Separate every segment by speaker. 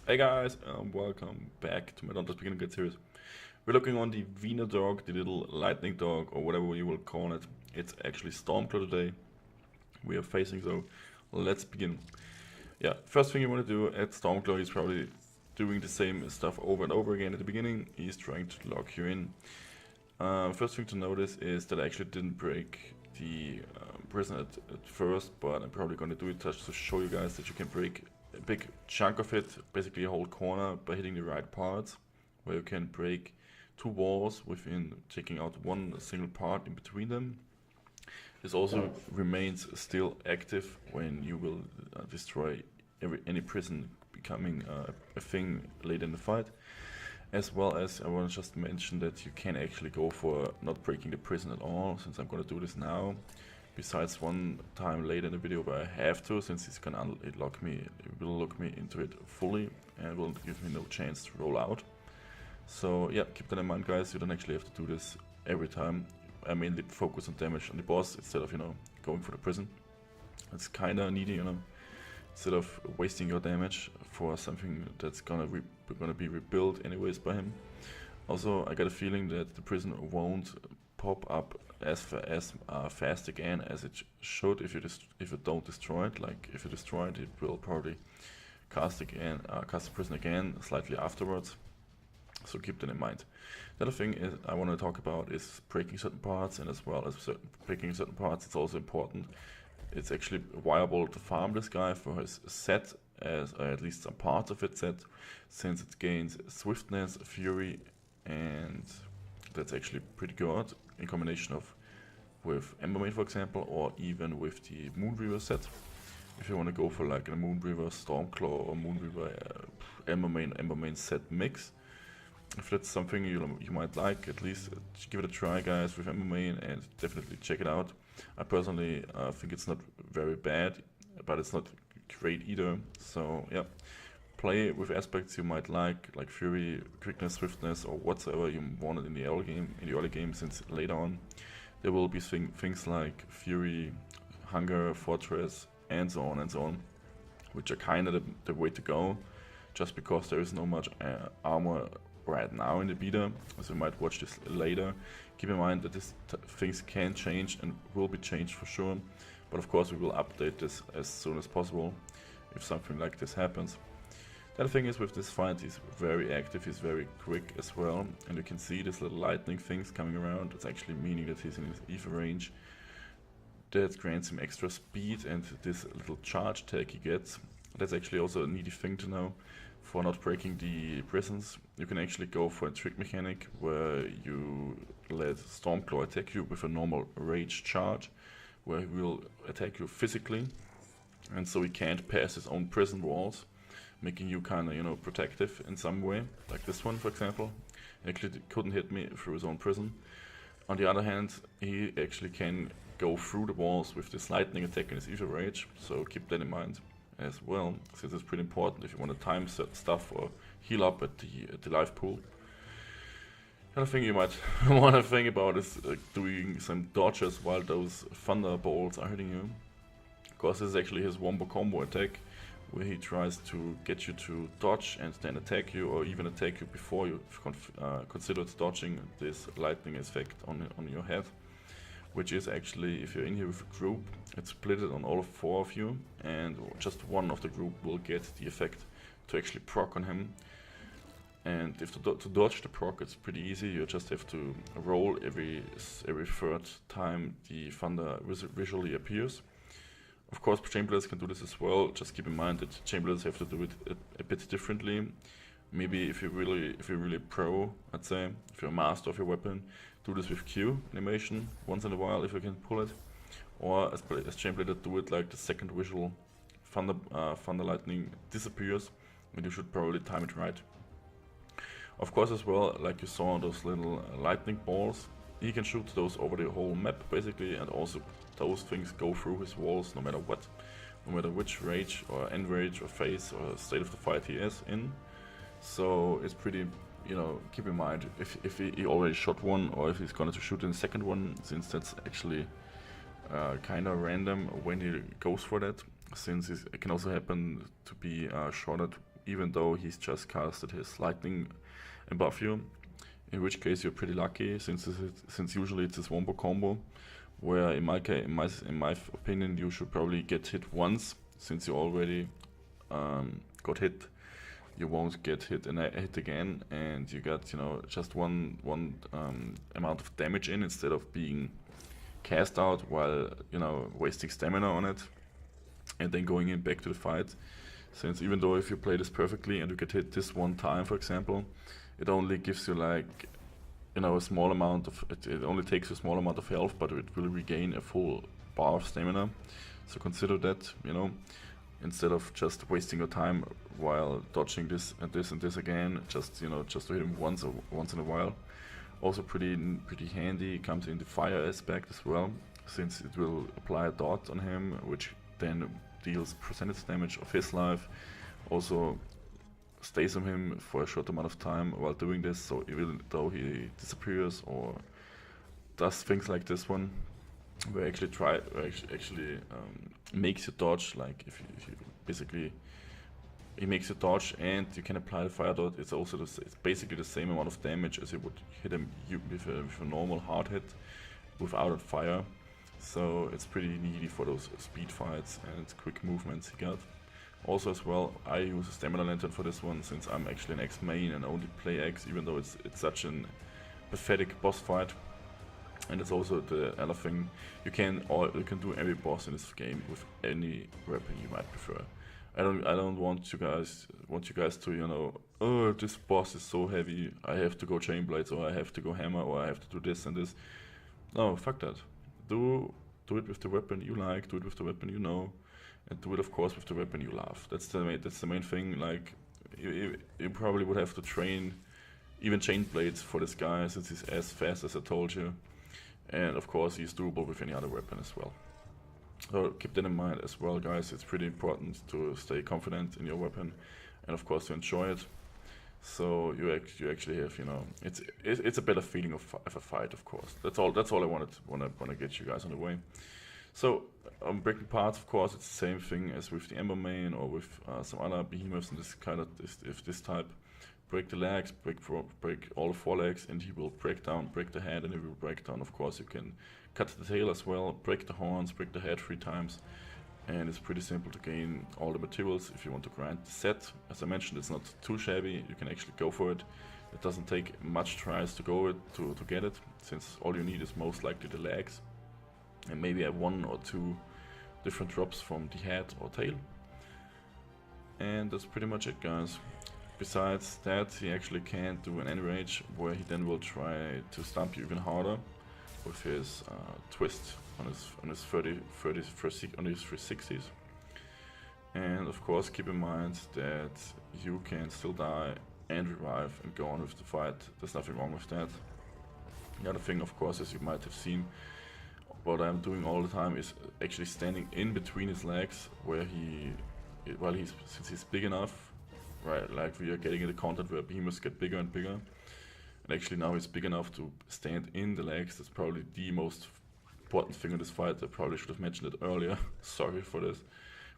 Speaker 1: Hey guys, welcome back to my Don't Just Begin Again series. We're looking on the Wiener dog, the little lightning dog, or whatever you will call it. It's actually Stormclaw today. We are facing, so let's begin. Yeah, first thing you want to do at Stormclaw, he's probably doing the same stuff over and over again at the beginning. He's trying to lock you in. First thing to notice is that I actually didn't break the prison at first, but I'm probably going to do it just to show you guys that you can break a big chunk of it, basically a whole corner, by hitting the right parts, where you can break two walls within taking out one single part in between them. This also remains still active when you will destroy any prison becoming a thing later in the fight. As well as I want to just mention that you can actually go for not breaking the prison at all, since I'm going to do this now. Besides one time later in the video where I have to, since it's gonna lock me, it will lock me into it fully and will give me no chance to roll out. So yeah, keep that in mind, guys. You don't actually have to do this every time. I mainly focus on damage on the boss instead of, going for the prison. It's kinda needy, instead of wasting your damage for something that's gonna be rebuilt anyways by him. Also, I got a feeling that the prison won't pop up as fast again as it should if you don't destroy it. Like if you destroy it, it will probably cast the prison again slightly afterwards. So keep that in mind. The other thing is I want to talk about is breaking certain parts, and as well as breaking certain parts, it's also important. It's actually viable to farm this guy for his set, as at least some parts of its set, since it gains swiftness, fury, and that's actually pretty good in combination with Embermane, for example, or even with the Moonreaver set. If you want to go for like a Moonreaver Stormclaw or Moonreaver Embermane set mix, if that's something you might like, at least give it a try, guys, with Embermane, and definitely check it out. I personally think it's not very bad, but it's not great either. So yeah, play with aspects you might like Fury, Quickness, Swiftness, or whatsoever you wanted in the early game. Since later on there will be things like Fury, Hunger, Fortress, and so on, which are kind of the way to go, just because there is no much armor right now in the beta, so you might watch this later. Keep in mind that things can change and will be changed for sure, but of course we will update this as soon as possible if something like this happens. The other thing is, with this fight, he's very active, he's very quick as well, and you can see these little lightning things coming around. It's actually meaning that he's in his EVA range. That grants him extra speed, and this little charge tag he gets, that's actually also a needy thing to know. For not breaking the prisons, you can actually go for a trick mechanic where you let Stormclaw attack you with a normal rage charge, where he will attack you physically, and so he can't pass his own prison walls, making you kinda, protective in some way, like this one for example. He actually couldn't hit me through his own prison. On the other hand, he actually can go through the walls with this lightning attack and his EVA rage, so keep that in mind as well, since it's pretty important if you want to time set stuff or heal up at the life pool. The other thing you might want to think about is doing some dodges while those thunderbolts are hitting you, because this is actually his wombo combo attack, where he tries to get you to dodge and then attack you, or even attack you before you considered dodging this lightning effect on your head. Which is actually, if you're in here with a group, it's split on all four of you, and just one of the group will get the effect to actually proc on him. And if to dodge the proc, it's pretty easy. You just have to roll every third time the thunder visually appears. Of course, Chamberlains can do this as well. Just keep in mind that Chamberlains have to do it a bit differently. Maybe if you're really pro, I'd say, if you're a master of your weapon, do this with Q animation once in a while if you can pull it, or as Chamberlain do it like the second visual thunder lightning disappears, and you should probably time it right. Of course, as well, like you saw on those little lightning balls, he can shoot those over the whole map basically, and also those things go through his walls no matter what, no matter which rage or end rage or phase or state of the fight he is in. So it's pretty, keep in mind if he already shot one, or if he's going to shoot in the second one, since that's actually kind of random when he goes for that, since it can also happen to be shot at even though he's just casted his lightning and buff you. In which case you're pretty lucky, since usually it's this wombo combo, where in my opinion you should probably get hit once, since you already got hit. You won't get hit again, and you got, you know, just one amount of damage in, instead of being cast out while, you know, wasting stamina on it and then going in back to the fight. Since even though if you play this perfectly and you get hit this one time, for example, it only gives you, like, you know, a small amount of it only takes a small amount of health, but it will regain a full bar of stamina. So consider that, you know, instead of just wasting your time while dodging this and this and this again, just, you know, just to hit him once in a while. Also pretty handy. It comes in the fire aspect as well, since it will apply a dot on him, which then deals percentage damage of his life. Also stays on him for a short amount of time while doing this, so even though he disappears or does things like this one, where actually makes you dodge, like if you basically, he makes you dodge and you can apply the fire dot. It's also it's basically the same amount of damage as you would hit him with a normal hard hit without a fire. So it's pretty needy for those speed fights and quick movements he got. Also as well, I use a stamina lantern for this one, since I'm actually an X main and only play X, even though it's such an pathetic boss fight. And it's also the other thing, you can do every boss in this game with any weapon you might prefer. I don't want you guys to, you know, oh, this boss is so heavy, I have to go chain blades, or I have to go hammer, or I have to do this and this. No, fuck that. Do it with the weapon you like, do it with the weapon you know, and do it of course with the weapon you love. That's the main thing. Like you probably would have to train even chain blades for this guy, since he's as fast as I told you. And of course he's doable with any other weapon as well. So keep that in mind as well, guys. It's pretty important to stay confident in your weapon, and of course to enjoy it. So you actually have, you know, it's a better feeling of a fight, of course. That's all I wanna get you guys on the way. So breaking parts, of course, it's the same thing as with the Ember main or with some other behemoths in this kind of this type. Break the legs, break all the forelegs, and he will break the head, and he will break down. Of course, you can cut the tail as well, break the horns, break the head 3 times. And it's pretty simple to gain all the materials if you want to grind the set. As I mentioned, it's not too shabby, you can actually go for it. It doesn't take much tries to get it, since all you need is most likely the legs. And maybe 1 or 2 different drops from the head or tail. And that's pretty much it, guys. Besides that, he actually can do an enrage, where he then will try to stomp you even harder with his twist on his 360s. And of course keep in mind that you can still die and revive and go on with the fight. There's nothing wrong with that. The other thing, of course, as you might have seen, what I'm doing all the time is actually standing in between his legs, where since he's big enough, right, like we are getting into content where behemoths get bigger and bigger, and actually now he's big enough to stand in the legs. That's probably the most important thing in this fight. I probably should have mentioned it earlier. Sorry for this.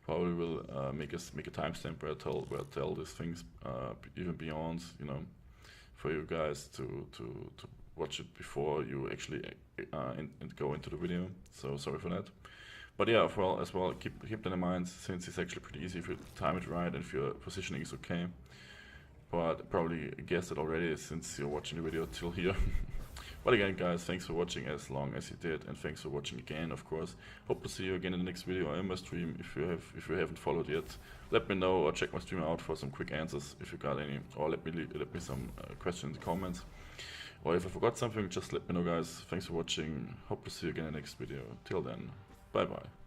Speaker 1: Probably will make a timestamp where I tell these things even beyond, you know, for you guys to watch it before you actually go into the video. So sorry for that. But yeah, as well, keep that in mind, since it's actually pretty easy if you time it right and if your positioning is okay. But probably guessed it already since you're watching the video till here. But again, guys, thanks for watching as long as you did, and thanks for watching again, of course. Hope to see you again in the next video or in my stream. If you haven't followed yet, let me know, or check my stream out for some quick answers if you got any, or let me some questions in the comments. Or if I forgot something, just let me know, guys. Thanks for watching. Hope to see you again in the next video. Till then, bye bye.